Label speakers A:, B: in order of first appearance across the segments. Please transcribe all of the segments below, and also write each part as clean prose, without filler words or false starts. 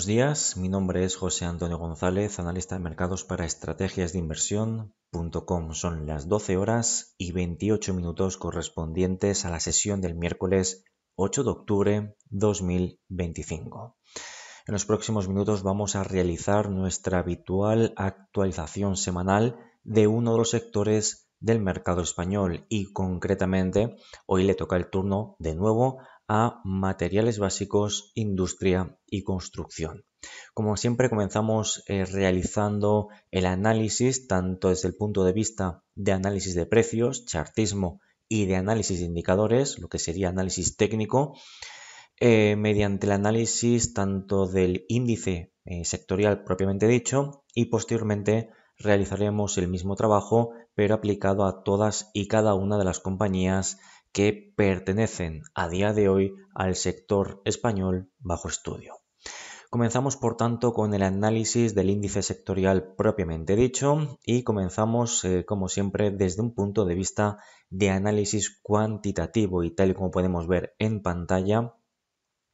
A: Buenos días, mi nombre es José Antonio González, analista de mercados para estrategias de inversión.com. Son las 12 horas y 28 minutos correspondientes a la sesión del miércoles 8 de octubre 2025. En los próximos minutos vamos a realizar nuestra habitual actualización semanal de uno de los sectores del mercado español y concretamente hoy le toca el turno de nuevo a materiales básicos, industria y construcción. Como siempre comenzamos realizando el análisis tanto desde el punto de vista de análisis de precios, chartismo y de análisis de indicadores, lo que sería análisis técnico, mediante el análisis tanto del índice sectorial propiamente dicho y posteriormente realizaremos el mismo trabajo pero aplicado a todas y cada una de las compañías que pertenecen a día de hoy al sector español bajo estudio. Comenzamos por tanto con el análisis del índice sectorial propiamente dicho y comenzamos como siempre desde un punto de vista de análisis cuantitativo y tal y como podemos ver en pantalla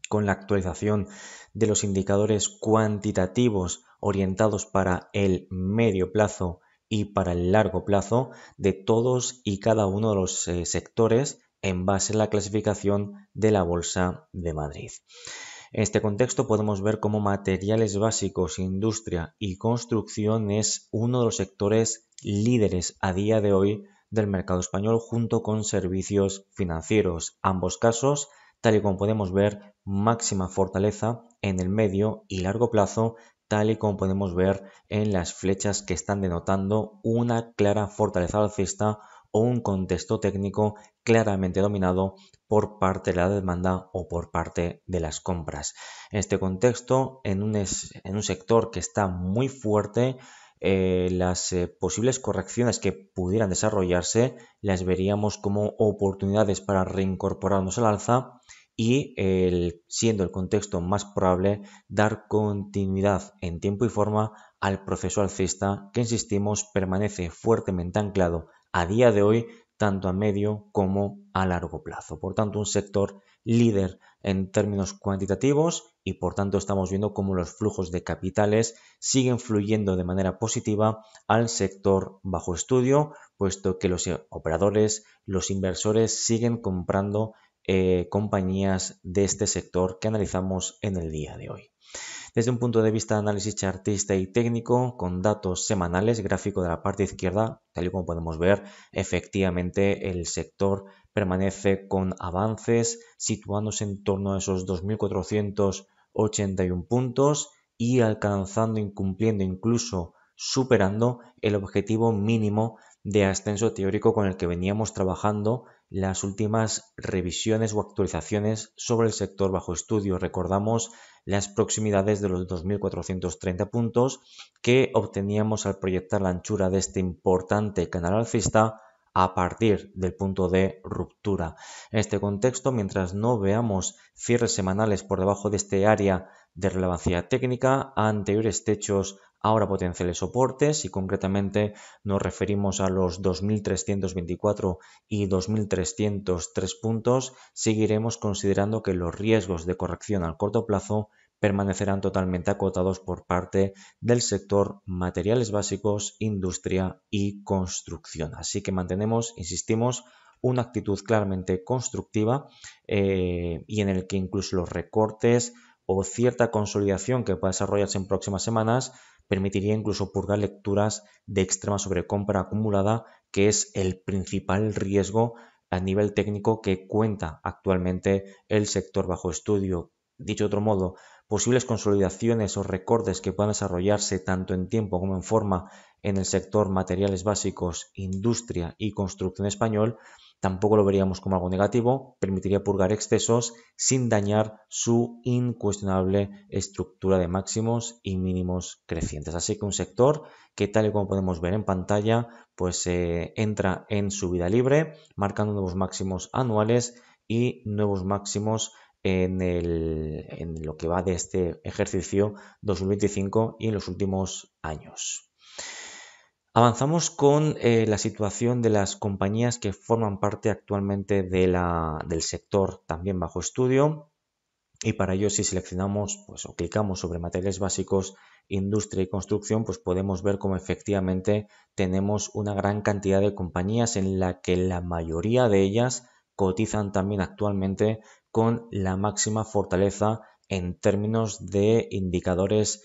A: con la actualización de los indicadores cuantitativos orientados para el medio plazo y para el largo plazo de todos y cada uno de los sectores en base a la clasificación de la Bolsa de Madrid. En este contexto podemos ver cómo materiales básicos, industria y construcción es uno de los sectores líderes a día de hoy del mercado español junto con servicios financieros. Ambos casos, tal y como podemos ver, máxima fortaleza en el medio y largo plazo, tal y como podemos ver en las flechas que están denotando una clara fortaleza alcista o un contexto técnico claramente dominado por parte de la demanda o por parte de las compras. En este contexto, en un sector que está muy fuerte, las posibles correcciones que pudieran desarrollarse las veríamos como oportunidades para reincorporarnos al alza y siendo el contexto más probable dar continuidad en tiempo y forma al proceso alcista que, insistimos, permanece fuertemente anclado a día de hoy tanto a medio como a largo plazo. Por tanto, un sector líder en términos cuantitativos y por tanto estamos viendo cómo los flujos de capitales siguen fluyendo de manera positiva al sector bajo estudio, puesto que los operadores, los inversores siguen comprando compañías de este sector que analizamos en el día de hoy. Desde un punto de vista de análisis chartista y técnico, con datos semanales, gráfico de la parte izquierda, tal y como podemos ver, efectivamente el sector permanece con avances, situándose en torno a esos 2.481 puntos y alcanzando, incumpliendo, incluso superando el objetivo mínimo de ascenso teórico con el que veníamos trabajando las últimas revisiones o actualizaciones sobre el sector bajo estudio. Recordamos las proximidades de los 2.430 puntos que obteníamos al proyectar la anchura de este importante canal alcista a partir del punto de ruptura. En este contexto, mientras no veamos cierres semanales por debajo de este área de relevancia técnica, a anteriores techos ahora potenciales soportes y concretamente nos referimos a los 2.324 y 2.303 puntos, seguiremos considerando que los riesgos de corrección al corto plazo permanecerán totalmente acotados por parte del sector materiales básicos, industria y construcción. Así que mantenemos, insistimos, una actitud claramente constructiva y en el que incluso los recortes o cierta consolidación que pueda desarrollarse en próximas semanas permitiría incluso purgar lecturas de extrema sobrecompra acumulada, que es el principal riesgo a nivel técnico que cuenta actualmente el sector bajo estudio. Dicho de otro modo, posibles consolidaciones o recortes que puedan desarrollarse tanto en tiempo como en forma en el sector materiales básicos, industria y construcción español, tampoco lo veríamos como algo negativo, permitiría purgar excesos sin dañar su incuestionable estructura de máximos y mínimos crecientes. Así que un sector que, tal y como podemos ver en pantalla, pues entra en subida libre, marcando nuevos máximos anuales y nuevos máximos en lo que va de este ejercicio 2025 y en los últimos años. Avanzamos con la situación de las compañías que forman parte actualmente del sector también bajo estudio. Y para ello, si seleccionamos pues, o clicamos sobre materiales básicos, industria y construcción, pues podemos ver cómo efectivamente tenemos una gran cantidad de compañías en la que la mayoría de ellas cotizan también actualmente con la máxima fortaleza en términos de indicadores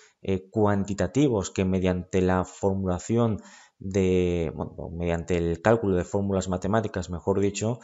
A: cuantitativos que mediante la formulación mediante el cálculo de fórmulas matemáticas, mejor dicho,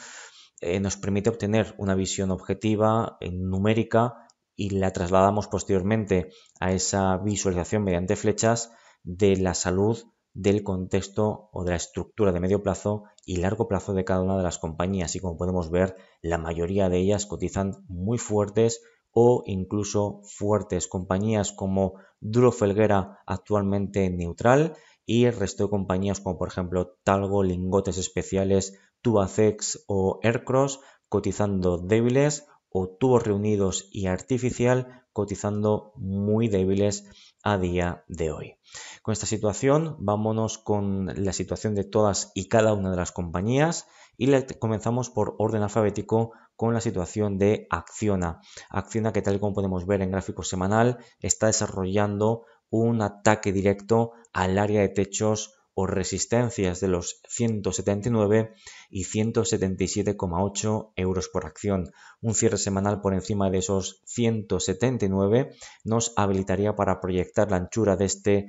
A: nos permite obtener una visión objetiva, numérica, y la trasladamos posteriormente a esa visualización mediante flechas de la salud, del contexto o de la estructura de medio plazo y largo plazo de cada una de las compañías. Y como podemos ver, la mayoría de ellas cotizan muy fuertes o incluso fuertes. Compañías como Duro Felguera, actualmente neutral, y el resto de compañías como por ejemplo Talgo, Lingotes Especiales, Tubacex o Aircross cotizando débiles, o Tubos Reunidos y Artificial cotizando muy débiles a día de hoy. Con esta situación, vámonos con la situación de todas y cada una de las compañías y comenzamos por orden alfabético con la situación de Acciona. Acciona, que tal como podemos ver en gráfico semanal, está desarrollando un ataque directo al área de techos o resistencias de los 179 y 177,8 euros por acción. Un cierre semanal por encima de esos 179 nos habilitaría para proyectar la anchura de este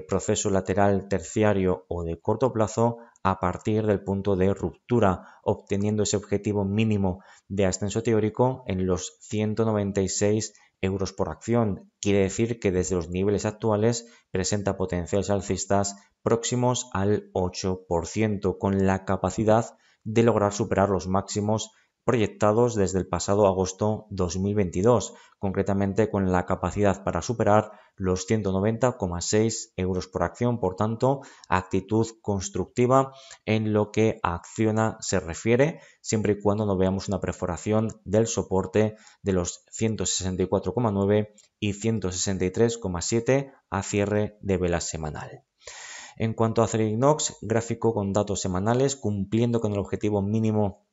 A: proceso lateral terciario o de corto plazo a partir del punto de ruptura, obteniendo ese objetivo mínimo de ascenso teórico en los 196 euros por acción. Quiere decir que desde los niveles actuales presenta potenciales alcistas próximos al 8%, con la capacidad de lograr superar los máximos proyectados desde el pasado agosto 2022, concretamente con la capacidad para superar los 190,6 euros por acción. Por tanto, actitud constructiva en lo que a Acciona se refiere, siempre y cuando no veamos una perforación del soporte de los 164,9 y 163,7 a cierre de vela semanal. En cuanto a Acerinox, gráfico con datos semanales, cumpliendo con el objetivo mínimo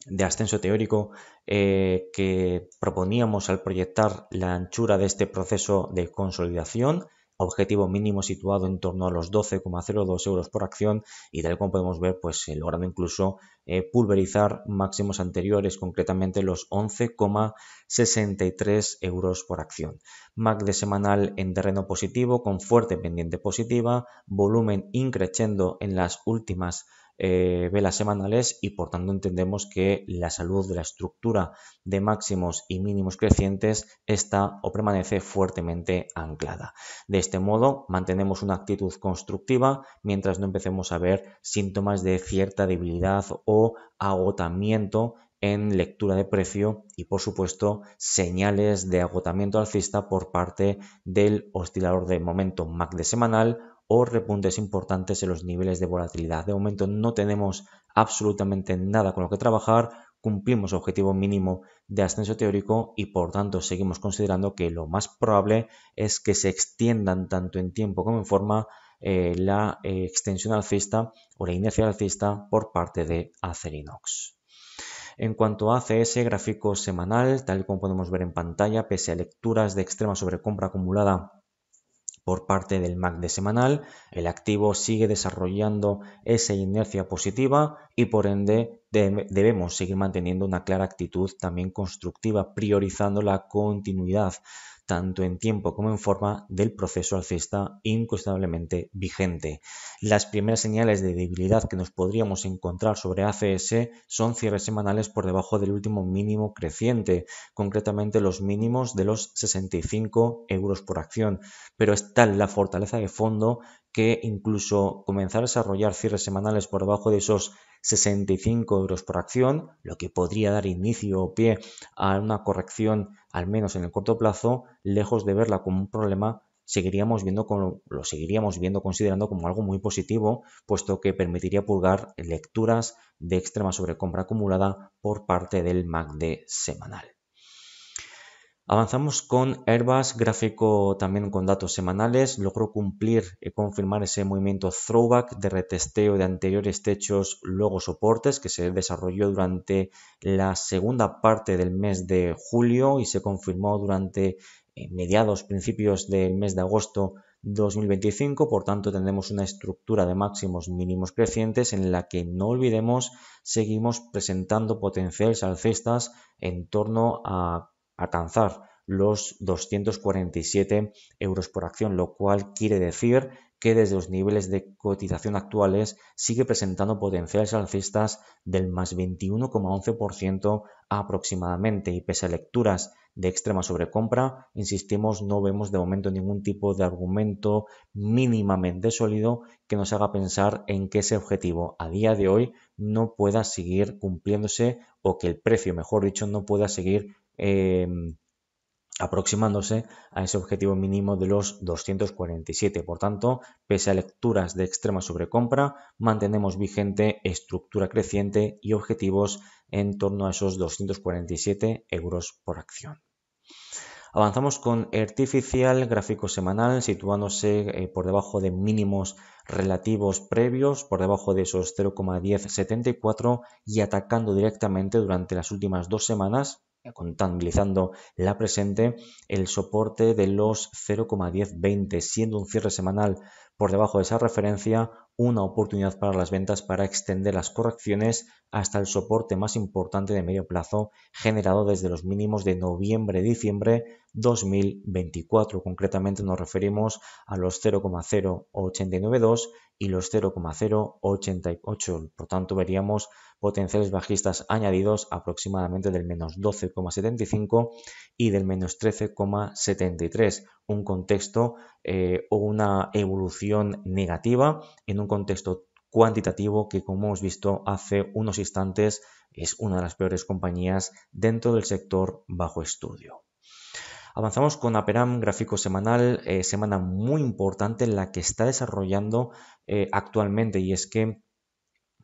A: de ascenso teórico que proponíamos al proyectar la anchura de este proceso de consolidación, objetivo mínimo situado en torno a los 12,02 euros por acción, y tal como podemos ver, pues logrando incluso pulverizar máximos anteriores, concretamente los 11,63 euros por acción. MACD semanal en terreno positivo, con fuerte pendiente positiva, volumen increciendo en las últimas velas semanales, y por tanto entendemos que la salud de la estructura de máximos y mínimos crecientes está o permanece fuertemente anclada. De este modo mantenemos una actitud constructiva mientras no empecemos a ver síntomas de cierta debilidad o agotamiento en lectura de precio y por supuesto señales de agotamiento alcista por parte del oscilador de momento MACD semanal o repuntes importantes en los niveles de volatilidad. De momento no tenemos absolutamente nada con lo que trabajar, cumplimos objetivo mínimo de ascenso teórico y por tanto seguimos considerando que lo más probable es que se extiendan tanto en tiempo como en forma la extensión alcista o la inercia alcista por parte de Acerinox. En cuanto a ACS, gráfico semanal, tal como podemos ver en pantalla, pese a lecturas de extrema sobrecompra acumulada por parte del MACD semanal, el activo sigue desarrollando esa inercia positiva y por ende debemos seguir manteniendo una clara actitud también constructiva, priorizando la continuidad tanto en tiempo como en forma del proceso alcista incuestionablemente vigente. Las primeras señales de debilidad que nos podríamos encontrar sobre ACS son cierres semanales por debajo del último mínimo creciente, concretamente los mínimos de los 65 euros por acción, pero es tal la fortaleza de fondo que incluso comenzar a desarrollar cierres semanales por debajo de esos 65 euros por acción, lo que podría dar inicio o pie a una corrección, al menos en el corto plazo, lejos de verla como un problema, lo seguiríamos viendo considerando como algo muy positivo, puesto que permitiría purgar lecturas de extrema sobrecompra acumulada por parte del MACD semanal. Avanzamos con Airbus, gráfico también con datos semanales, logró cumplir y confirmar ese movimiento throwback de retesteo de anteriores techos, luego soportes, que se desarrolló durante la segunda parte del mes de julio y se confirmó durante mediados, principios del mes de agosto 2025. Por tanto, tendremos una estructura de máximos mínimos crecientes en la que, no olvidemos, seguimos presentando potenciales alcistas en torno a alcanzar los 247 euros por acción, lo cual quiere decir que desde los niveles de cotización actuales sigue presentando potenciales alcistas del más 21,11% aproximadamente, y pese a lecturas de extrema sobrecompra, insistimos, no vemos de momento ningún tipo de argumento mínimamente sólido que nos haga pensar en que ese objetivo a día de hoy no pueda seguir cumpliéndose, o que el precio, mejor dicho, no pueda seguir aproximándose a ese objetivo mínimo de los 247. Por tanto, pese a lecturas de extrema sobrecompra, mantenemos vigente estructura creciente y objetivos en torno a esos 247 euros por acción. Avanzamos con Artificial, gráfico semanal, situándose por debajo de mínimos relativos previos, por debajo de esos 0,1074 y atacando directamente durante las últimas 2 semanas, contabilizando la presente, el soporte de los 0,1020, siendo un cierre semanal por debajo de esa referencia una oportunidad para las ventas para extender las correcciones hasta el soporte más importante de medio plazo generado desde los mínimos de noviembre-diciembre 2024. Concretamente nos referimos a los 0,0892 y los 0,088. Por tanto, veríamos potenciales bajistas añadidos aproximadamente del menos 12,75 y del menos 13,73. Un contexto o una evolución negativa en un contexto cuantitativo que, como hemos visto hace unos instantes, es una de las peores compañías dentro del sector bajo estudio. Avanzamos con Aperam, gráfico semanal, semana muy importante en la que está desarrollando actualmente, y es que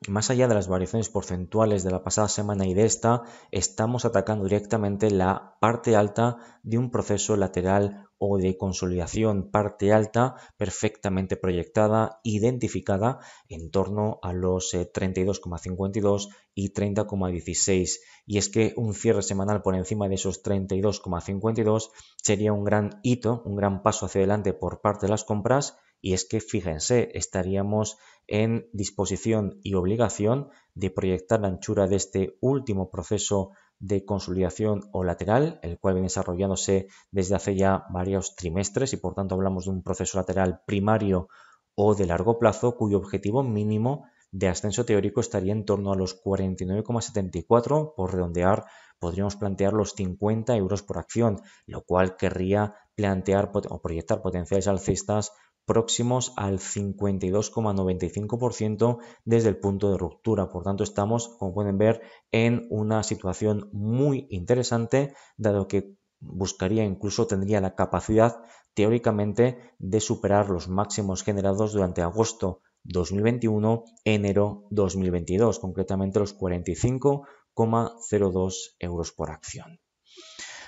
A: más allá de las variaciones porcentuales de la pasada semana y de esta, estamos atacando directamente la parte alta de un proceso lateral o de consolidación, parte alta perfectamente proyectada, identificada en torno a los 32,52 y 30,16. Y es que un cierre semanal por encima de esos 32,52 sería un gran hito, un gran paso hacia adelante por parte de las compras. Y es que, fíjense, estaríamos en disposición y obligación de proyectar la anchura de este último proceso de consolidación o lateral, el cual viene desarrollándose desde hace ya varios trimestres, y por tanto hablamos de un proceso lateral primario o de largo plazo cuyo objetivo mínimo de ascenso teórico estaría en torno a los 49,74. Por redondear, podríamos plantear los 50 euros por acción, lo cual querría plantear o proyectar potenciales alcistas próximos al 52,95% desde el punto de ruptura. Por tanto, estamos, como pueden ver, en una situación muy interesante, dado que buscaría, incluso tendría la capacidad teóricamente de superar los máximos generados durante agosto 2021, enero 2022, concretamente los 45,02 euros por acción.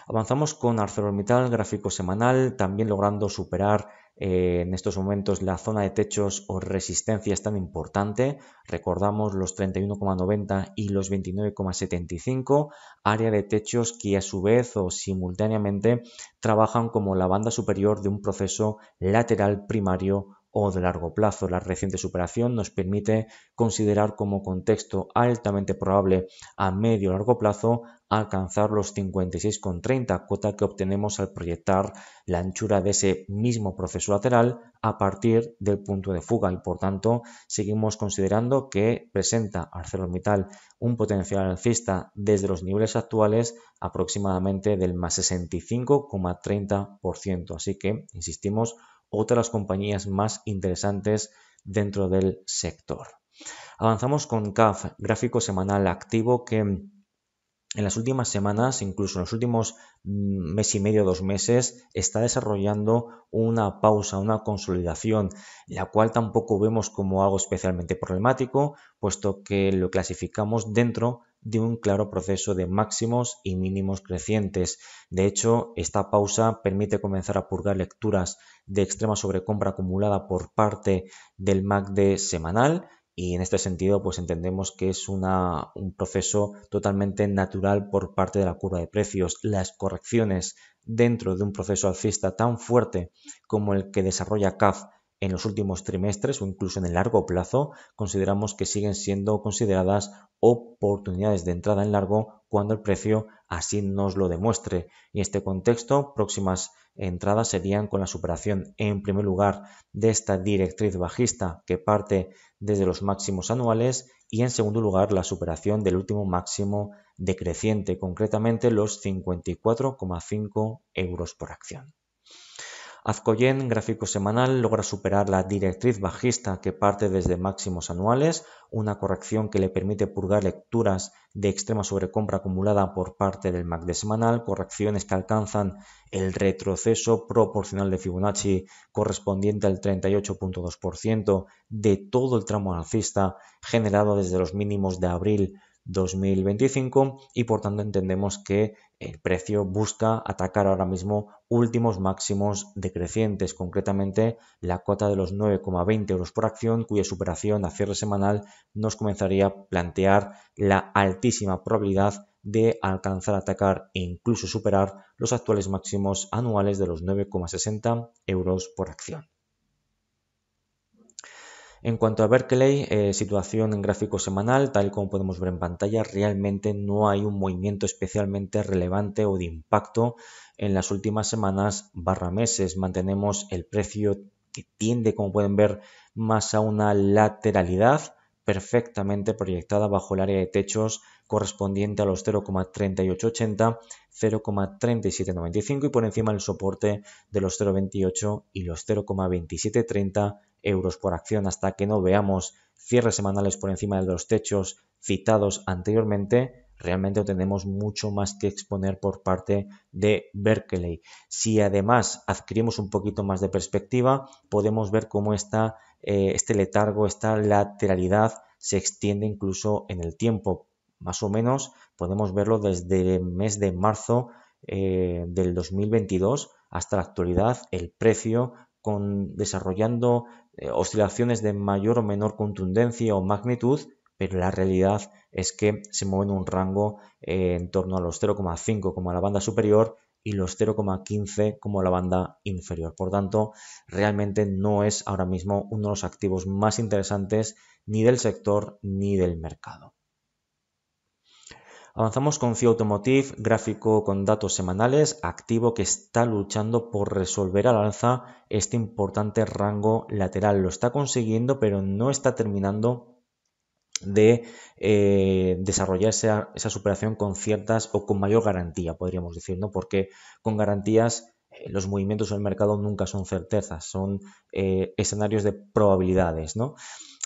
A: Avanzamos con ArcelorMittal, gráfico semanal, también logrando superar en estos momentos la zona de techos o resistencias tan importante. Recordamos los 31,90 y los 29,75, área de techos que a su vez o simultáneamente trabajan como la banda superior de un proceso lateral primario o de largo plazo. La reciente superación nos permite considerar como contexto altamente probable a medio o largo plazo alcanzar los 56,30, cuota que obtenemos al proyectar la anchura de ese mismo proceso lateral a partir del punto de fuga, y por tanto seguimos considerando que presenta ArcelorMittal un potencial alcista desde los niveles actuales aproximadamente del más 65,30%. Así que, insistimos, otra de las compañías más interesantes dentro del sector. Avanzamos con CAF, gráfico semanal activo, que en las últimas semanas, incluso en los últimos mes y medio, 2 meses, está desarrollando una pausa, una consolidación, la cual tampoco vemos como algo especialmente problemático, puesto que lo clasificamos dentro de un claro proceso de máximos y mínimos crecientes. De hecho, esta pausa permite comenzar a purgar lecturas de extrema sobrecompra acumulada por parte del MACD semanal, y en este sentido pues entendemos que es un proceso totalmente natural por parte de la curva de precios. Las correcciones dentro de un proceso alcista tan fuerte como el que desarrolla CAF en los últimos trimestres o incluso en el largo plazo, consideramos que siguen siendo consideradas oportunidades de entrada en largo cuando el precio así nos lo demuestre. Y en este contexto, próximas entradas serían con la superación en primer lugar de esta directriz bajista que parte desde los máximos anuales, y en segundo lugar la superación del último máximo decreciente, concretamente los 54,5 euros por acción. Azcoyen, gráfico semanal, logra superar la directriz bajista que parte desde máximos anuales, una corrección que le permite purgar lecturas de extrema sobrecompra acumulada por parte del MACD semanal, correcciones que alcanzan el retroceso proporcional de Fibonacci correspondiente al 38,2% de todo el tramo alcista generado desde los mínimos de abril 2025, y por tanto entendemos que el precio busca atacar ahora mismo últimos máximos decrecientes, concretamente la cota de los 9,20 euros por acción, cuya superación a cierre semanal nos comenzaría a plantear la altísima probabilidad de alcanzar, atacar e incluso superar los actuales máximos anuales de los 9,60 euros por acción. En cuanto a Berkeley, situación en gráfico semanal, tal como podemos ver en pantalla, realmente no hay un movimiento especialmente relevante o de impacto en las últimas semanas / meses. Mantenemos el precio que tiende, como pueden ver, más a una lateralidad perfectamente proyectada bajo el área de techos correspondiente a los 0,3880, 0,3795 y por encima del soporte de los 0,28 y los 0,2730 euros por acción. Hasta que no veamos cierres semanales por encima de los techos citados anteriormente, realmente tenemos mucho más que exponer por parte de Berkeley. Si además adquirimos un poquito más de perspectiva, podemos ver cómo este letargo, esta lateralidad se extiende incluso en el tiempo. Más o menos podemos verlo desde el mes de marzo del 2022 hasta la actualidad, el precio desarrollando oscilaciones de mayor o menor contundencia o magnitud, pero la realidad es que se mueve en un rango en torno a los 0,5 como la banda superior y los 0,15 como la banda inferior. Por tanto, realmente no es ahora mismo uno de los activos más interesantes ni del sector ni del mercado. Avanzamos con FIA Automotive, gráfico con datos semanales, activo que está luchando por resolver al alza este importante rango lateral. Lo está consiguiendo, pero no está terminando de desarrollar esa superación con ciertas o con mayor garantía, podríamos decir, ¿no? Porque con garantías los movimientos en el mercado nunca son certezas, son escenarios de probabilidades, ¿no?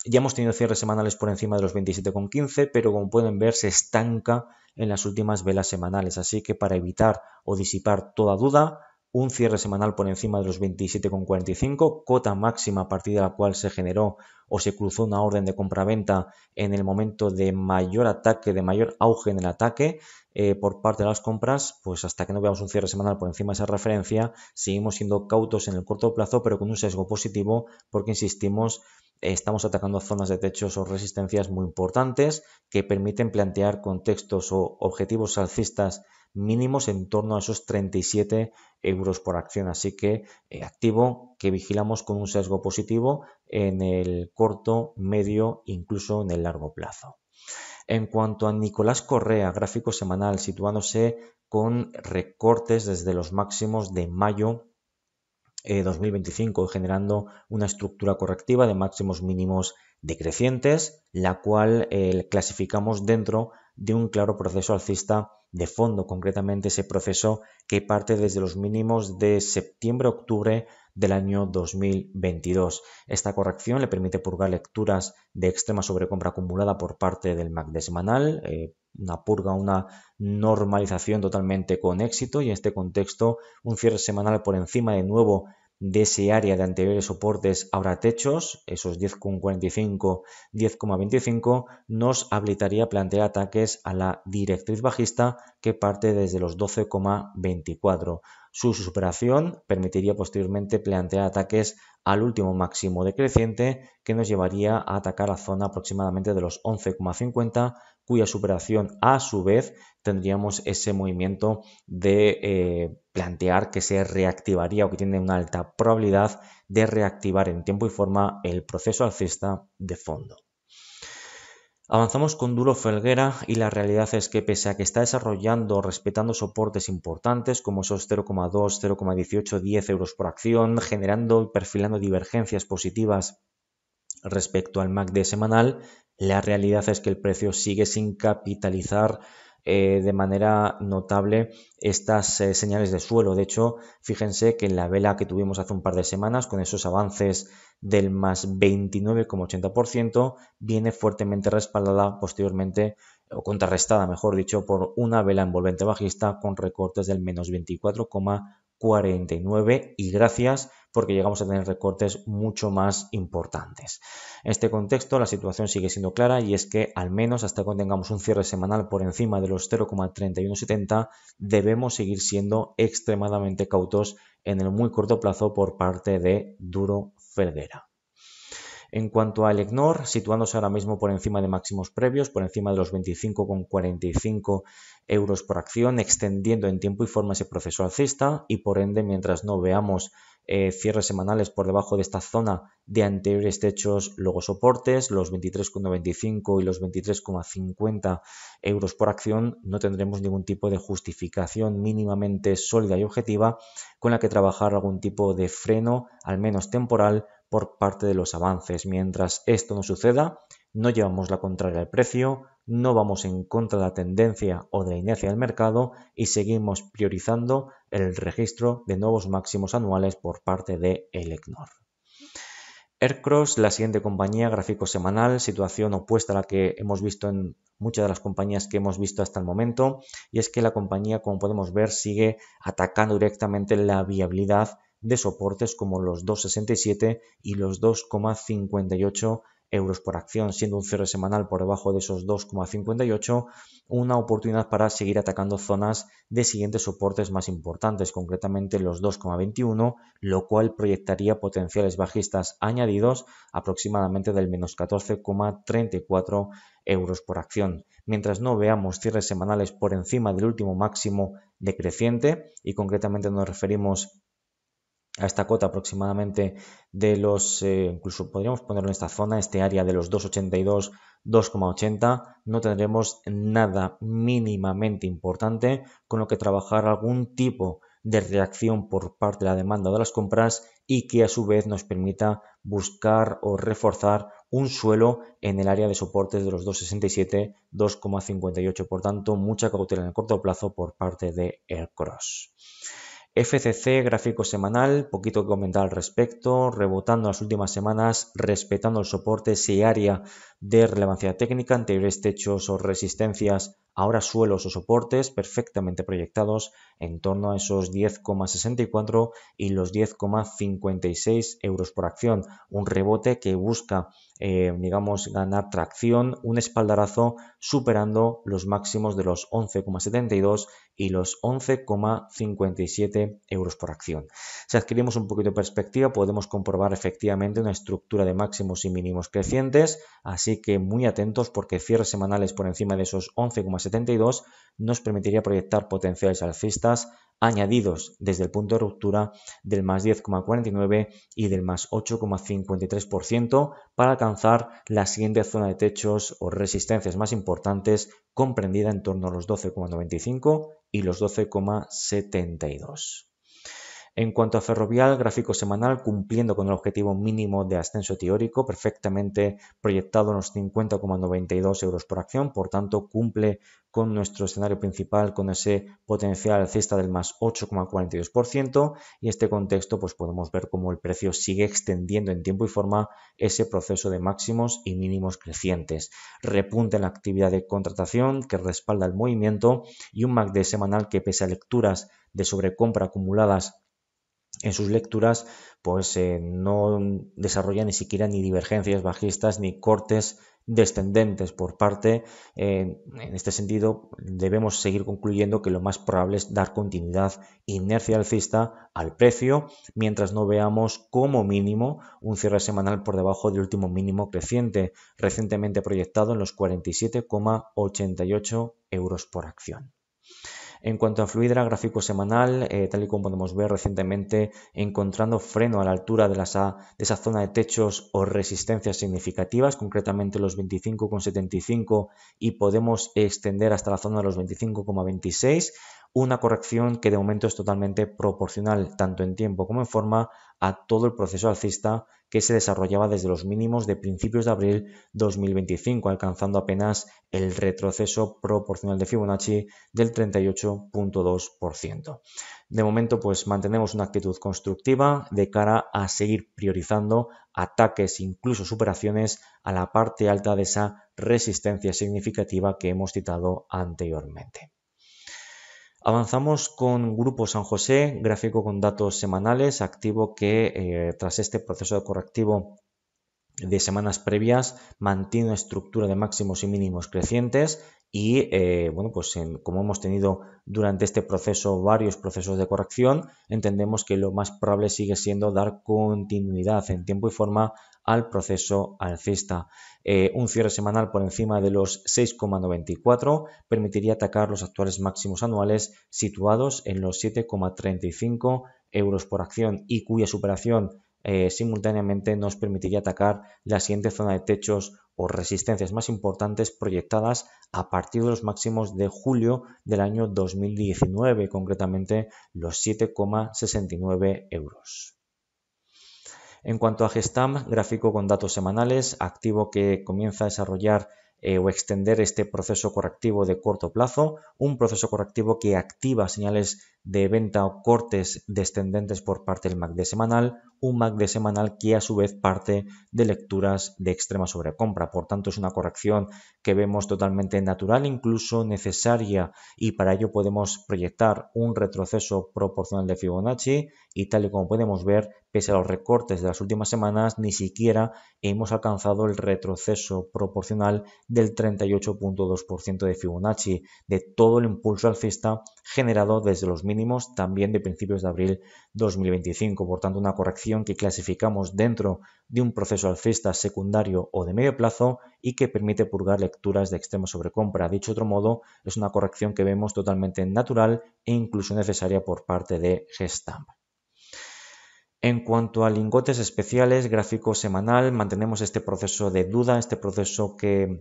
A: Ya hemos tenido cierres semanales por encima de los 27,15, pero como pueden ver se estanca en las últimas velas semanales, así que para evitar o disipar toda duda, un cierre semanal por encima de los 27,45, cota máxima a partir de la cual se generó o se cruzó una orden de compraventa en el momento de mayor ataque, de mayor auge en el ataque por parte de las compras. Pues hasta que no veamos un cierre semanal por encima de esa referencia, seguimos siendo cautos en el corto plazo, pero con un sesgo positivo, porque insistimos, estamos atacando zonas de techos o resistencias muy importantes que permiten plantear contextos o objetivos alcistas mínimos en torno a esos 37 euros por acción. Así que activo que vigilamos con un sesgo positivo en el corto, medio e incluso en el largo plazo. En cuanto a Nicolás Correa, gráfico semanal, situándose con recortes desde los máximos de mayo 2025, generando una estructura correctiva de máximos mínimos decrecientes, la cual clasificamos dentro de un claro proceso alcista de fondo, concretamente ese proceso que parte desde los mínimos de septiembre-octubre del año 2022. Esta corrección le permite purgar lecturas de extrema sobrecompra acumulada por parte del MACD semanal, una purga, una normalización totalmente con éxito, y en este contexto un cierre semanal por encima de nuevo de ese área de anteriores soportes ahora techos, esos 10,45, 10,25, nos habilitaría plantear ataques a la directriz bajista que parte desde los 12,24. Su superación permitiría posteriormente plantear ataques al último máximo decreciente que nos llevaría a atacar la zona aproximadamente de los 11,50, cuya superación a su vez tendríamos ese movimiento de plantear que se reactivaría o que tiene una alta probabilidad de reactivar en tiempo y forma el proceso alcista de fondo. Avanzamos con Duro Felguera y la realidad es que pese a que está desarrollando respetando soportes importantes como esos 0,2, 0,18, 10 euros por acción, generando y perfilando divergencias positivas respecto al MACD semanal, la realidad es que el precio sigue sin capitalizar de manera notable estas señales de suelo. De hecho, fíjense que en la vela que tuvimos hace un par de semanas con esos avances del más 29,80% viene fuertemente respaldada posteriormente o contrarrestada, mejor dicho, por una vela envolvente bajista con recortes del menos 24,49 y gracias porque llegamos a tener recortes mucho más importantes. En este contexto la situación sigue siendo clara y es que al menos hasta que tengamos un cierre semanal por encima de los 0,3170 debemos seguir siendo extremadamente cautos en el muy corto plazo por parte de Duro Felguera. En cuanto al EGNOR, situándose ahora mismo por encima de máximos previos, por encima de los 25,45 euros por acción, extendiendo en tiempo y forma ese proceso alcista y por ende, mientras no veamos cierres semanales por debajo de esta zona de anteriores techos, luego soportes, los 23,95 y los 23,50 euros por acción, no tendremos ningún tipo de justificación mínimamente sólida y objetiva con la que trabajar algún tipo de freno, al menos temporal, por parte de los avances. Mientras esto no suceda, no llevamos la contraria al precio, no vamos en contra de la tendencia o de la inercia del mercado y seguimos priorizando el registro de nuevos máximos anuales por parte de EGNOR. Aircross, la siguiente compañía, gráfico semanal, situación opuesta a la que hemos visto en muchas de las compañías que hemos visto hasta el momento, y es que la compañía, como podemos ver, sigue atacando directamente la viabilidad de soportes como los 2,67 y los 2,58 euros por acción, siendo un cierre semanal por debajo de esos 2,58 una oportunidad para seguir atacando zonas de siguientes soportes más importantes, concretamente los 2,21, lo cual proyectaría potenciales bajistas añadidos aproximadamente del menos 14,34 euros por acción. Mientras no veamos cierres semanales por encima del último máximo decreciente, y concretamente nos referimos a esta cota aproximadamente de los, incluso podríamos ponerlo en esta zona, este área de los 2,82, 2,80, no tendremos nada mínimamente importante con lo que trabajar algún tipo de reacción por parte de la demanda de las compras y que a su vez nos permita buscar o reforzar un suelo en el área de soportes de los 2,67, 2,58. Por tanto, mucha cautela en el corto plazo por parte de Aircross. FCC, gráfico semanal, poquito que comentar al respecto, rebotando las últimas semanas, respetando el soporte, ese área de relevancia técnica, anteriores techos o resistencias, ahora suelos o soportes perfectamente proyectados en torno a esos 10,64 y los 10,56 euros por acción. Un rebote que busca, digamos, ganar tracción, un espaldarazo superando los máximos de los 11,72 y los 11,57 euros por acción. Si adquirimos un poquito de perspectiva, podemos comprobar efectivamente una estructura de máximos y mínimos crecientes, así que muy atentos porque cierres semanales por encima de esos 11,72 nos permitiría proyectar potenciales alcistas añadidos desde el punto de ruptura del más 10,49 y del más 8,53% para alcanzar la siguiente zona de techos o resistencias más importantes comprendida en torno a los 12,95 y los 12,72. En cuanto a Ferrovial, gráfico semanal cumpliendo con el objetivo mínimo de ascenso teórico, perfectamente proyectado en los 50,92 euros por acción, por tanto cumple con nuestro escenario principal con ese potencial alcista del más 8,42% y en este contexto pues podemos ver cómo el precio sigue extendiendo en tiempo y forma ese proceso de máximos y mínimos crecientes. Repunta en la actividad de contratación que respalda el movimiento y un MACD semanal que pese a lecturas de sobrecompra acumuladas en sus lecturas pues no desarrolla ni siquiera ni divergencias bajistas ni cortes descendentes por parte. En este sentido, debemos seguir concluyendo que lo más probable es dar continuidad inercia alcista al precio mientras no veamos como mínimo un cierre semanal por debajo del último mínimo creciente recientemente proyectado en los 47,88 euros por acción. En cuanto a Fluidra, gráfico semanal, tal y como podemos ver recientemente, encontrando freno a la altura de esa zona de techos o resistencias significativas, concretamente los 25,75 y podemos extender hasta la zona de los 25,26, una corrección que de momento es totalmente proporcional, tanto en tiempo como en forma, a todo el proceso alcista que se desarrollaba desde los mínimos de principios de abril 2025, alcanzando apenas el retroceso proporcional de Fibonacci del 38,2%. De momento, pues mantenemos una actitud constructiva de cara a seguir priorizando ataques, incluso superaciones a la parte alta de esa resistencia significativa que hemos citado anteriormente. Avanzamos con Grupo San José, gráfico con datos semanales, activo que tras este proceso de correctivo de semanas previas mantiene una estructura de máximos y mínimos crecientes y como hemos tenido durante este proceso varios procesos de corrección, entendemos que lo más probable sigue siendo dar continuidad en tiempo y forma al proceso alcista. Un cierre semanal por encima de los 6,94 permitiría atacar los actuales máximos anuales situados en los 7,35 euros por acción y cuya superación simultáneamente nos permitiría atacar la siguiente zona de techos o resistencias más importantes proyectadas a partir de los máximos de julio del año 2019, concretamente los 7,69 euros. En cuanto a Gestamp, gráfico con datos semanales, activo que comienza a desarrollar o extender este proceso correctivo de corto plazo, un proceso correctivo que activa señales de venta o cortes descendentes por parte del MACD semanal, un MACD semanal que a su vez parte de lecturas de extrema sobrecompra. Por tanto, es una corrección que vemos totalmente natural, incluso necesaria, y para ello podemos proyectar un retroceso proporcional de Fibonacci y tal y como podemos ver, pese a los recortes de las últimas semanas, ni siquiera hemos alcanzado el retroceso proporcional del 38,2% de Fibonacci, de todo el impulso alcista generado desde los mínimos también de principios de abril 2025. Por tanto, una corrección que clasificamos dentro de un proceso alcista secundario o de medio plazo y que permite purgar lecturas de extrema sobrecompra. Dicho de otro modo, es una corrección que vemos totalmente natural e incluso necesaria por parte de Gestamp. En cuanto a lingotes especiales, gráfico semanal, mantenemos este proceso de duda, este proceso que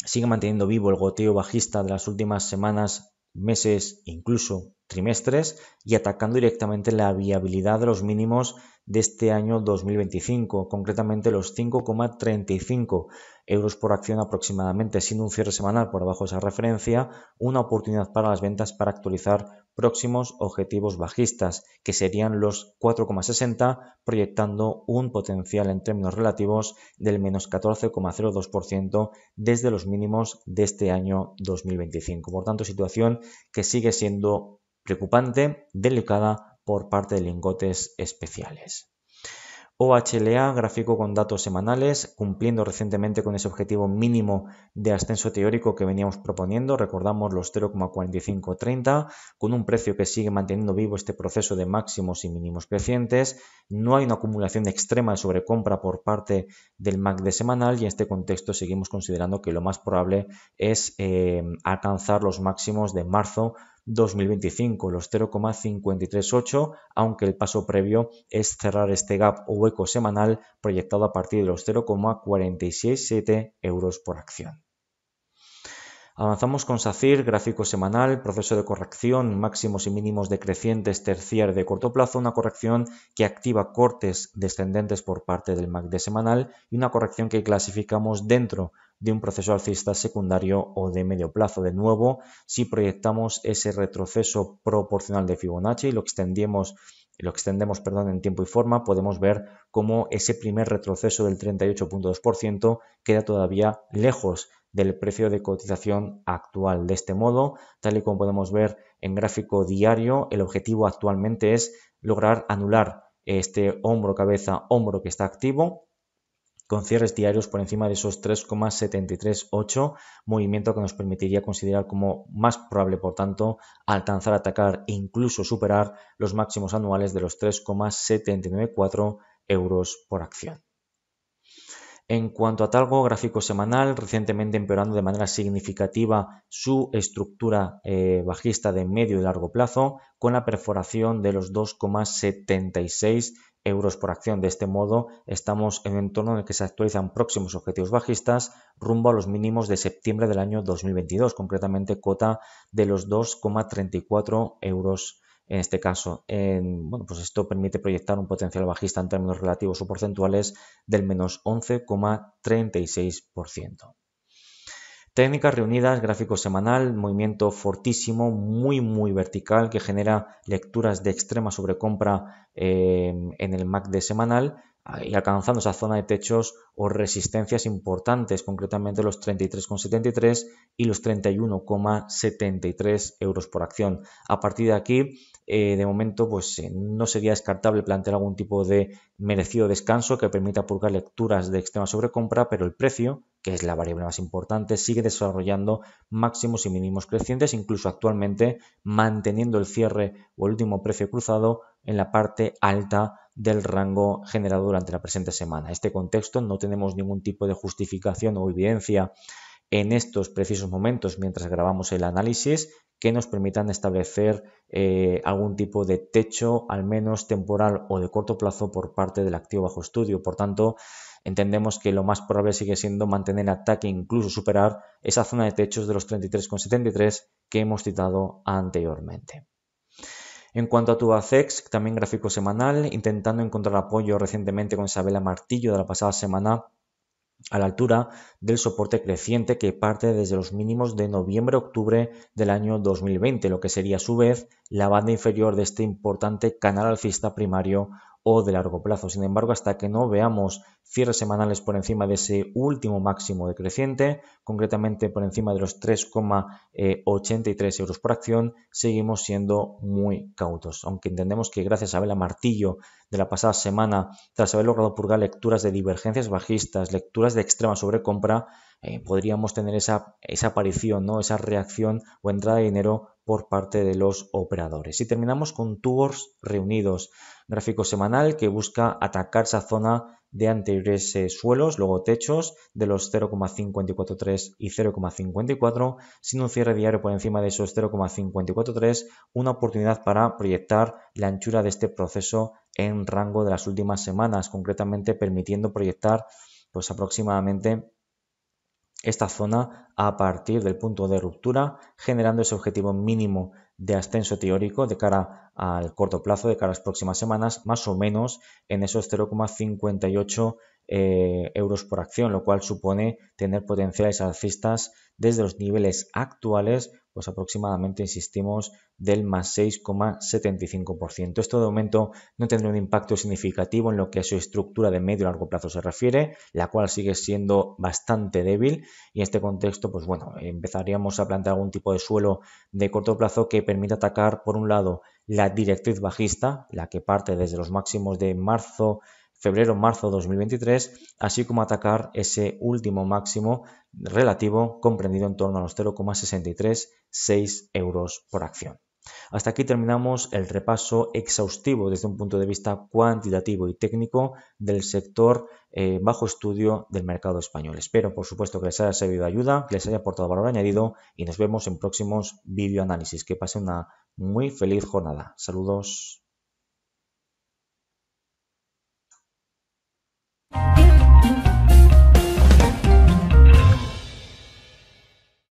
A: sigue manteniendo vivo el goteo bajista de las últimas semanas, meses, incluso trimestres, y atacando directamente la viabilidad de los mínimos de este año 2025, concretamente los 5,35 euros por acción aproximadamente, siendo un cierre semanal por debajo de esa referencia, una oportunidad para las ventas para actualizar próximos objetivos bajistas, que serían los 4,60, proyectando un potencial en términos relativos del menos 14,02% desde los mínimos de este año 2025. Por tanto, situación que sigue siendo preocupante, delicada por parte de lingotes especiales. OHLA, gráfico con datos semanales, cumpliendo recientemente con ese objetivo mínimo de ascenso teórico que veníamos proponiendo, recordamos los 0,4530, con un precio que sigue manteniendo vivo este proceso de máximos y mínimos crecientes. No hay una acumulación extrema de sobrecompra por parte del MACD semanal y en este contexto seguimos considerando que lo más probable es alcanzar los máximos de marzo 2025, los 0,538, aunque el paso previo es cerrar este gap o hueco semanal proyectado a partir de los 0,467 euros por acción. Avanzamos con SACIR, gráfico semanal, proceso de corrección, máximos y mínimos decrecientes terciario de corto plazo, una corrección que activa cortes descendentes por parte del MACD semanal y una corrección que clasificamos dentro de un proceso alcista secundario o de medio plazo. De nuevo, si proyectamos ese retroceso proporcional de Fibonacci y lo extendemos en tiempo y forma, podemos ver cómo ese primer retroceso del 38,2% queda todavía lejos del precio de cotización actual. De este modo, tal y como podemos ver en gráfico diario, el objetivo actualmente es lograr anular este hombro-cabeza-hombro que está activo, con cierres diarios por encima de esos 3,738, movimiento que nos permitiría considerar como más probable, por tanto, alcanzar, atacar e incluso superar los máximos anuales de los 3,794 euros por acción. En cuanto a Talgo, gráfico semanal, recientemente empeorando de manera significativa su estructura bajista de medio y largo plazo, con la perforación de los 2,76 euros por acción. De este modo, estamos en un entorno en el que se actualizan próximos objetivos bajistas rumbo a los mínimos de septiembre del año 2022, concretamente cota de los 2,34 euros. En este caso, pues esto permite proyectar un potencial bajista en términos relativos o porcentuales del menos 11,36%. Técnicas reunidas, gráfico semanal, movimiento fortísimo, muy vertical, que genera lecturas de extrema sobrecompra en el MACD semanal y alcanzando esa zona de techos o resistencias importantes, concretamente los 33,73 y los 31,73 euros por acción. A partir de aquí, de momento, pues no sería descartable plantear algún tipo de merecido descanso que permita purgar lecturas de extrema sobrecompra, pero el precio, que es la variable más importante, sigue desarrollando máximos y mínimos crecientes, incluso actualmente manteniendo el cierre o el último precio cruzado en la parte alta del rango generado durante la presente semana. En este contexto no tenemos ningún tipo de justificación o evidencia en estos precisos momentos mientras grabamos el análisis que nos permitan establecer algún tipo de techo, al menos temporal o de corto plazo, por parte del activo bajo estudio. Por tanto, entendemos que lo más probable sigue siendo mantener el ataque e incluso superar esa zona de techos de los 33,73 que hemos citado anteriormente. En cuanto a Tubacex, también gráfico semanal, intentando encontrar apoyo recientemente con esa vela martillo de la pasada semana a la altura del soporte creciente que parte desde los mínimos de noviembre-octubre del año 2020, lo que sería a su vez la banda inferior de este importante canal alcista primario o de largo plazo. Sin embargo, hasta que no veamos cierres semanales por encima de ese último máximo decreciente, concretamente por encima de los 3,83 euros por acción, seguimos siendo muy cautos, aunque entendemos que gracias a vela martillo de la pasada semana, tras haber logrado purgar lecturas de divergencias bajistas, lecturas de extrema sobrecompra, podríamos tener esa aparición, ¿no? Esa reacción o entrada de dinero por parte de los operadores. Y terminamos con tubos reunidos, gráfico semanal que busca atacar esa zona de anteriores suelos, luego techos de los 0,543 y 0,54, sin un cierre diario por encima de esos 0,543, una oportunidad para proyectar la anchura de este proceso en rango de las últimas semanas, concretamente permitiendo proyectar pues aproximadamente esta zona a partir del punto de ruptura, generando ese objetivo mínimo de ascenso teórico de cara al corto plazo, de cara a las próximas semanas, más o menos en esos 0,58 euros por acción, lo cual supone tener potenciales alcistas desde los niveles actuales, pues aproximadamente, insistimos, del más 6,75%. Esto de momento no tendrá un impacto significativo en lo que a su estructura de medio y largo plazo se refiere, la cual sigue siendo bastante débil, y en este contexto, pues bueno, empezaríamos a plantear algún tipo de suelo de corto plazo que permita atacar, por un lado, la directriz bajista, la que parte desde los máximos de febrero-marzo 2023, así como atacar ese último máximo relativo comprendido en torno a los 0,636 euros por acción. Hasta aquí terminamos el repaso exhaustivo desde un punto de vista cuantitativo y técnico del sector bajo estudio del mercado español. Espero, por supuesto, que les haya servido de ayuda, que les haya aportado valor añadido y nos vemos en próximos videoanálisis. Que pasen una muy feliz jornada. Saludos.